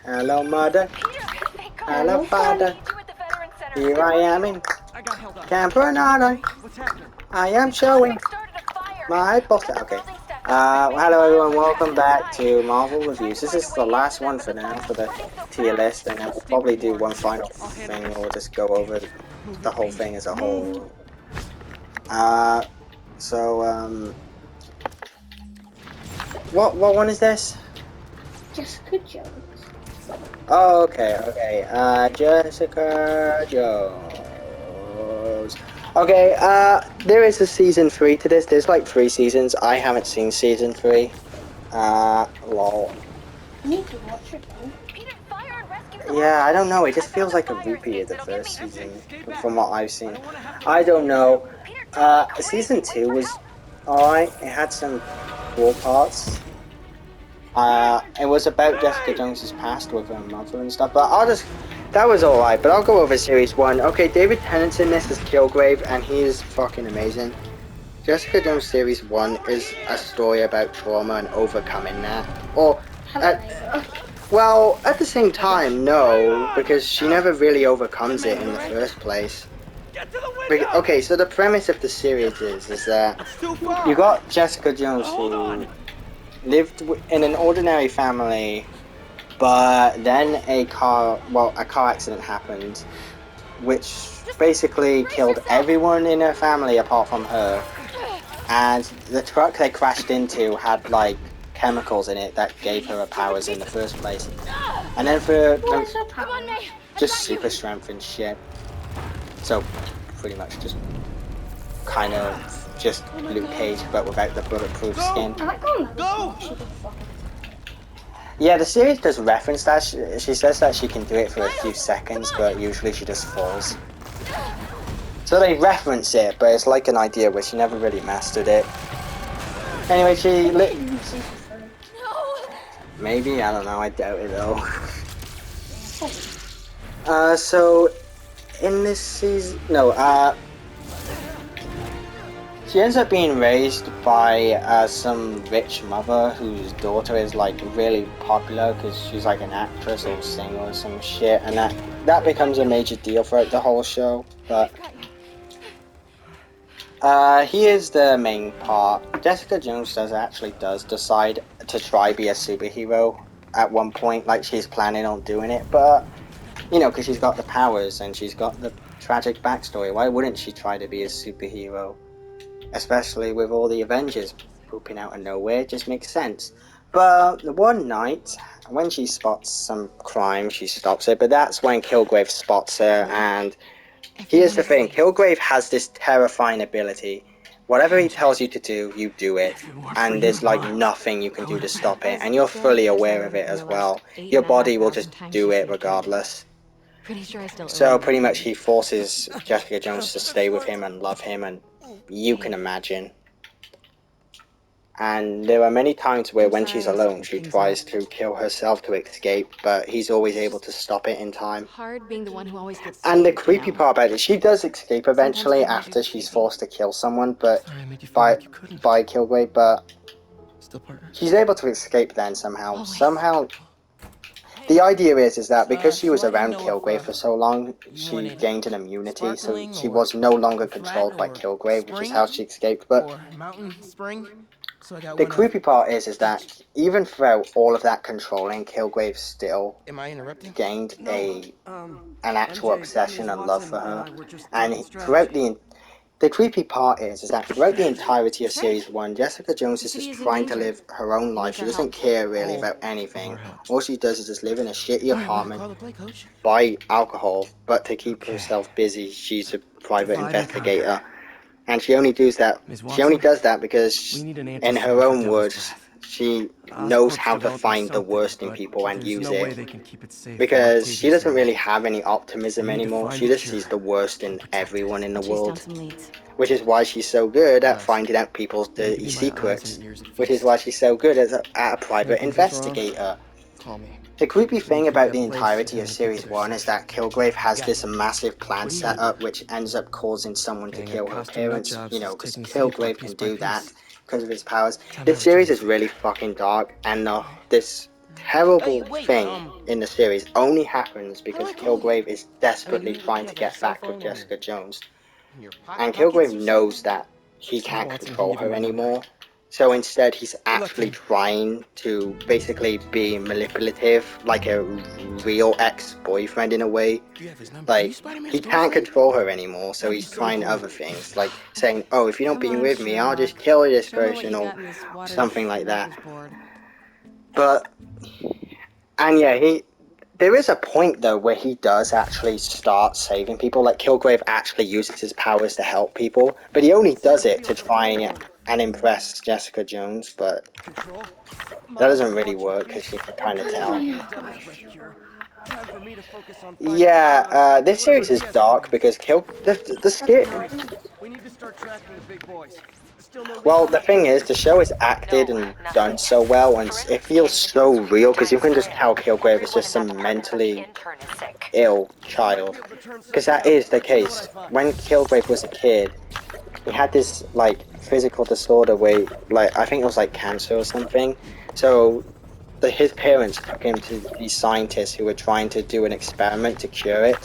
Hello, mother. Hello, Hello, father. Father. Here I am in Camp Bernardo. I am showing my poster. Okay. Hello everyone. Welcome back to Marvel Reviews. This is the last one for now for the tier list, and then we'll probably do one final thing, or we'll just go over the whole thing as a whole. So what one is this? Jessica Jones. Oh, okay. Jessica Jones. Okay, there is a season 3 to this. There's like 3 seasons. I haven't seen season 3. Lol. I need to watch it though. Yeah, I don't know. It just feels like a repeat of the first season from what I've seen. I don't know. Season 2 was alright. It had some cool parts. It was about Jessica Jones's past with her mother and stuff, but that was alright, but I'll go over series 1. Okay, David Tennant's in this as Kilgrave, and he is fucking amazing. Jessica Jones series 1 is a story about trauma and overcoming that. Well, at the same time, no, because she never really overcomes it in the first place. Okay, so the premise of the series is that you got Jessica Jones who lived in an ordinary family, but then a car accident happened, which basically killed everyone in her family apart from her. And the truck they crashed into had like chemicals in it that gave her her powers in the first place. And then just super strength and shit. So pretty much just kind of just Luke Cage, but without the bulletproof skin. Yeah, the series does reference that. She says that she can do it for a few seconds, but usually she just falls. So they reference it, but it's like an idea where she never really mastered it. Anyway, maybe, I don't know, I doubt it though. So in this season, she ends up being raised by some rich mother whose daughter is like really popular because she's like an actress or singer or some shit, and that becomes a major deal throughout the whole show. But here's the main part. Jessica Jones does decide to try be a superhero at one point, like she's planning on doing it, but you know, because she's got the powers and she's got the tragic backstory, why wouldn't she try to be a superhero? Especially with all the Avengers pooping out of nowhere, it just makes sense. But one night, when she spots some crime, she stops it, but that's when Kilgrave spots her, and here's the thing, Kilgrave has this terrifying ability. Whatever he tells you to do, you do it, and there's like nothing you can do to stop it, and you're fully aware of it as well. Your body will just do it regardless. So pretty much he forces Jessica Jones to stay with him and love him, and you can imagine. And there are many times where when she's alone, she tries to kill herself to escape, but he's always able to stop it in time. And the creepy part about it, she does escape eventually after she's forced to kill someone, but by Kilgrave, but she's able to escape then somehow. The idea is that because she was around Kilgrave for so long, she gained an immunity, so she was no longer controlled by Kilgrave, which is how she escaped. But the creepy part is that even throughout all of that controlling, Kilgrave still gained an actual obsession and love for her. And throughout the creepy part is that throughout the entirety of Series 1, Jessica Jones is just trying to live her own life. She doesn't care really about anything. All she does is just live in a shitty apartment, buy alcohol, but to keep herself busy, she's a private investigator. And she only does that because, in her own words, she knows how to find the worst in people and use it. Because she doesn't really have any optimism anymore. She just sees the worst in everyone in the world. Which is why she's so good at finding out people's dirty secrets. Which is why she's so good as a private investigator. The creepy thing about the entirety of Series 1 is that Kilgrave has this massive plan set up which ends up causing someone to kill her parents, you know, because Kilgrave can do that because of his powers. This series is really fucking dark, and this terrible thing in the series only happens because Kilgrave is desperately trying to get back with Jessica Jones. And Kilgrave knows that he can't control her anymore. So instead, he's actually trying to basically be manipulative, like a real ex-boyfriend in a way. Like, he can't control her anymore, so he's trying other things, like saying, oh, if you don't be with me, I'll just kill this person, or something like that. But, and yeah, there is a point though where he does actually start saving people. Like Kilgrave actually uses his powers to help people, but he only does it to try and impress Jessica Jones. But that doesn't really work because you can kind of tell. Yeah, this series is dark because the scare. Well, the thing is, the show is acted and done so well, and it feels so real because you can just tell Kilgrave is just some mentally ill child. Because that is the case. When Kilgrave was a kid, he had this like physical disorder where, like, I think it was like cancer or something. So his parents took him to these scientists who were trying to do an experiment to cure it,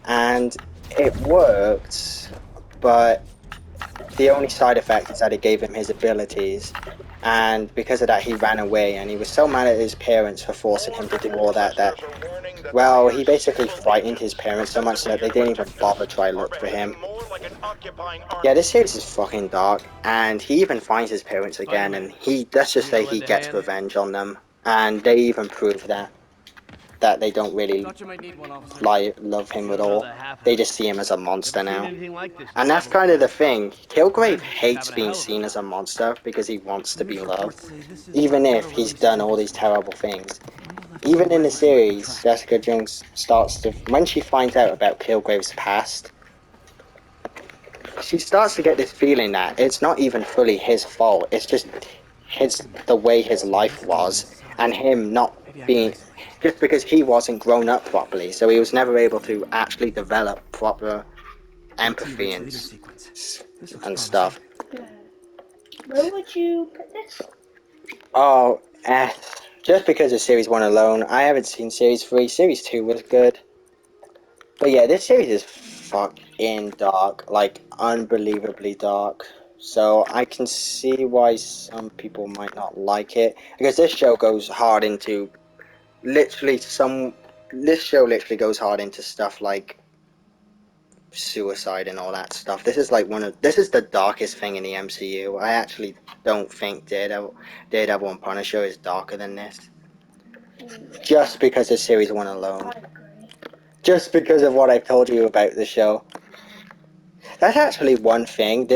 and it worked, but the only side effect is that it gave him his abilities, and because of that he ran away, and he was so mad at his parents for forcing him to do all that, well, he basically frightened his parents so much that they didn't even bother try to look for him. Yeah, this series is fucking dark, and he even finds his parents again, and let's just say he gets revenge on them, and they even prove that they don't really love him at all. They just see him as a monster now. And that's kind of the thing. Kilgrave hates being seen as a monster because he wants to be loved, even if he's done all these terrible things. Even in the series, Jessica Jones starts to, when she finds out about Kilgrave's past, she starts to get this feeling that it's not even fully his fault. It's just the way his life was, and him not being, just because he wasn't grown up properly, so he was never able to actually develop proper empathy and stuff. Where would you put this? Oh, just because of Series 1 alone, I haven't seen Series 3. Series 2 was good. But yeah, this series is fucking dark. Like, unbelievably dark. So I can see why some people might not like it. Because this show goes hard into... This show literally goes hard into stuff like suicide and all that stuff. This is like this is the darkest thing in the MCU. I actually don't think Daredevil and Punisher is darker than this. Just because of Series 1 alone. Just because of what I've told you about the show. That's actually one thing.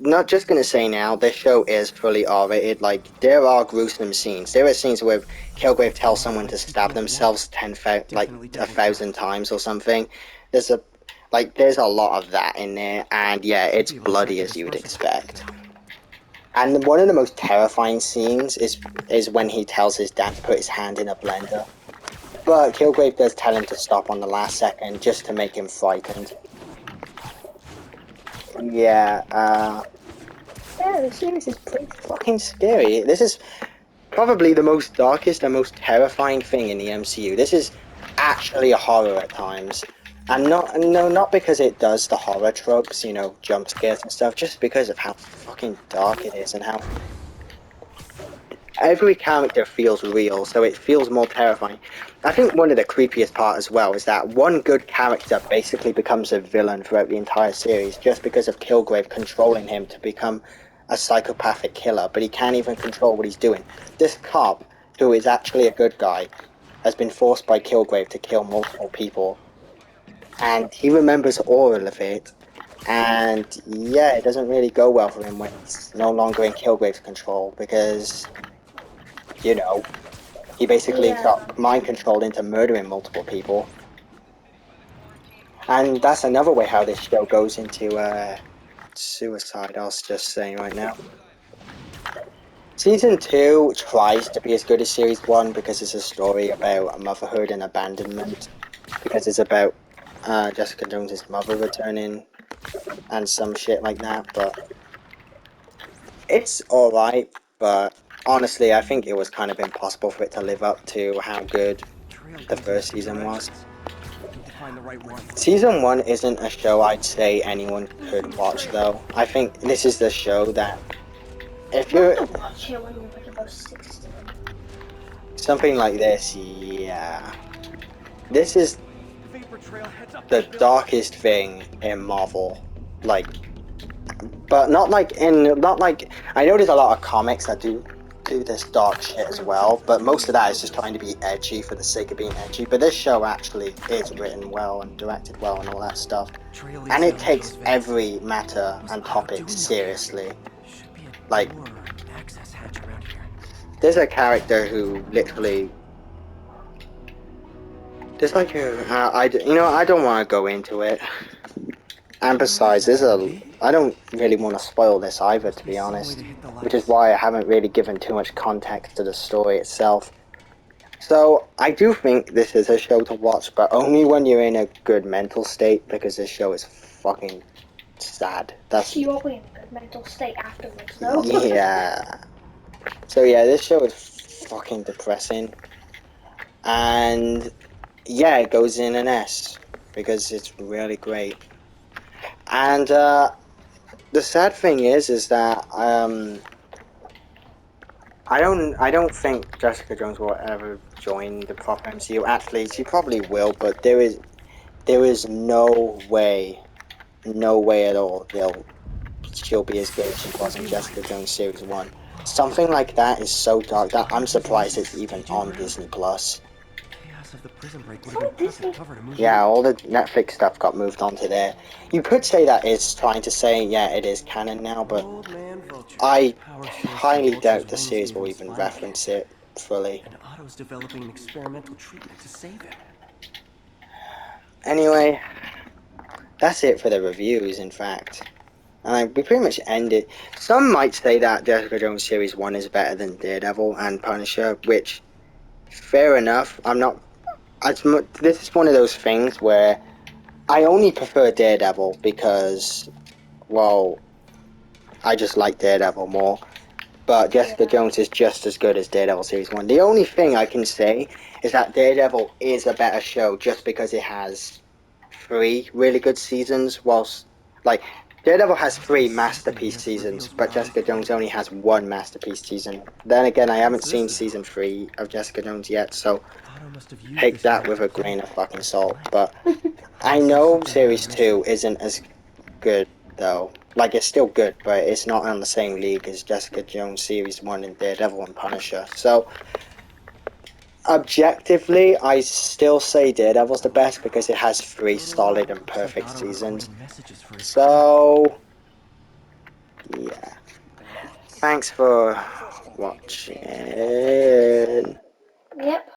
Not just gonna say now, this show is fully R-rated. Like, there are gruesome scenes. There are scenes where Kilgrave tells someone to stab themselves 1,000 times or something. There's a lot of that in there, and yeah, it's bloody as you would expect. And one of the most terrifying scenes is when he tells his dad to put his hand in a blender. But Kilgrave does tell him to stop on the last second just to make him frightened. Yeah, the series is pretty fucking scary. This is probably the most darkest and most terrifying thing in the MCU. This is actually a horror at times. And not because it does the horror tropes, jump scares and stuff, just because of how fucking dark it is and how every character feels real, so it feels more terrifying. I think one of the creepiest part as well is that one good character basically becomes a villain throughout the entire series just because of Kilgrave controlling him to become a psychopathic killer, but he can't even control what he's doing. This cop, who is actually a good guy, has been forced by Kilgrave to kill multiple people, and he remembers all of it, and yeah, it doesn't really go well for him when he's no longer in Kilgrave's control, because he basically got mind controlled into murdering multiple people. And that's another way how this show goes into suicide, I'll just say right now. Season 2 tries to be as good as Series 1 because it's a story about motherhood and abandonment. Because it's about Jessica Jones' mother returning and some shit like that, but it's alright, but honestly, I think it was kind of impossible for it to live up to how good the first season was. Season 1 isn't a show I'd say anyone could watch, though. I think this is the show that if You you're have to watch it when you're like about 16. something like this, yeah. This is the darkest thing in Marvel. Like, but not like I know there's a lot of comics that do this dark shit as well, but most of that is just trying to be edgy for the sake of being edgy. But this show actually is written well and directed well and all that stuff. And it takes every matter and topic seriously. Like, there's a character who literally there's like I don't want to go into it. And besides, I don't really want to spoil this either, to be honest, which is why I haven't really given too much context to the story itself. So I do think this is a show to watch, but only when you're in a good mental state, because this show is fucking sad. So you won't be in a good mental state afterwards, though. Yeah. So yeah, this show is fucking depressing, and yeah, it goes in an S because it's really great. And the sad thing is that I don't think Jessica Jones will ever join the proper MCU. Actually, she probably will, but there is no way at all she'll be as good as she was in Jessica Jones Series 1. Something like that is so dark that I'm surprised it's even on Disney Plus. Yeah, all the Netflix stuff got moved onto there. You could say that it's trying to say, yeah, it is canon now, but I highly doubt the series will even reference it fully. And Otto's developing an experimental treatment to save him. Anyway, that's it for the reviews, in fact. And we pretty much ended. Some might say that Jessica Jones Series 1 is better than Daredevil and Punisher, which, fair enough. This is one of those things where I only prefer Daredevil because, well, I just like Daredevil more. But Jessica Jones is just as good as Daredevil Series 1. The only thing I can say is that Daredevil is a better show just because it has 3 really good seasons, whilst, like, Daredevil has 3 masterpiece seasons, but Jessica Jones only has 1 masterpiece season. Then again, I haven't seen season 3 of Jessica Jones yet, so take that with a grain of fucking salt. But I know Series 2 isn't as good, though. Like, it's still good, but it's not on the same league as Jessica Jones Series 1 and Daredevil and Punisher. So, objectively, I still say Daredevil's the best because it has 3 solid and perfect seasons. So, yeah. Thanks for watching. Yep.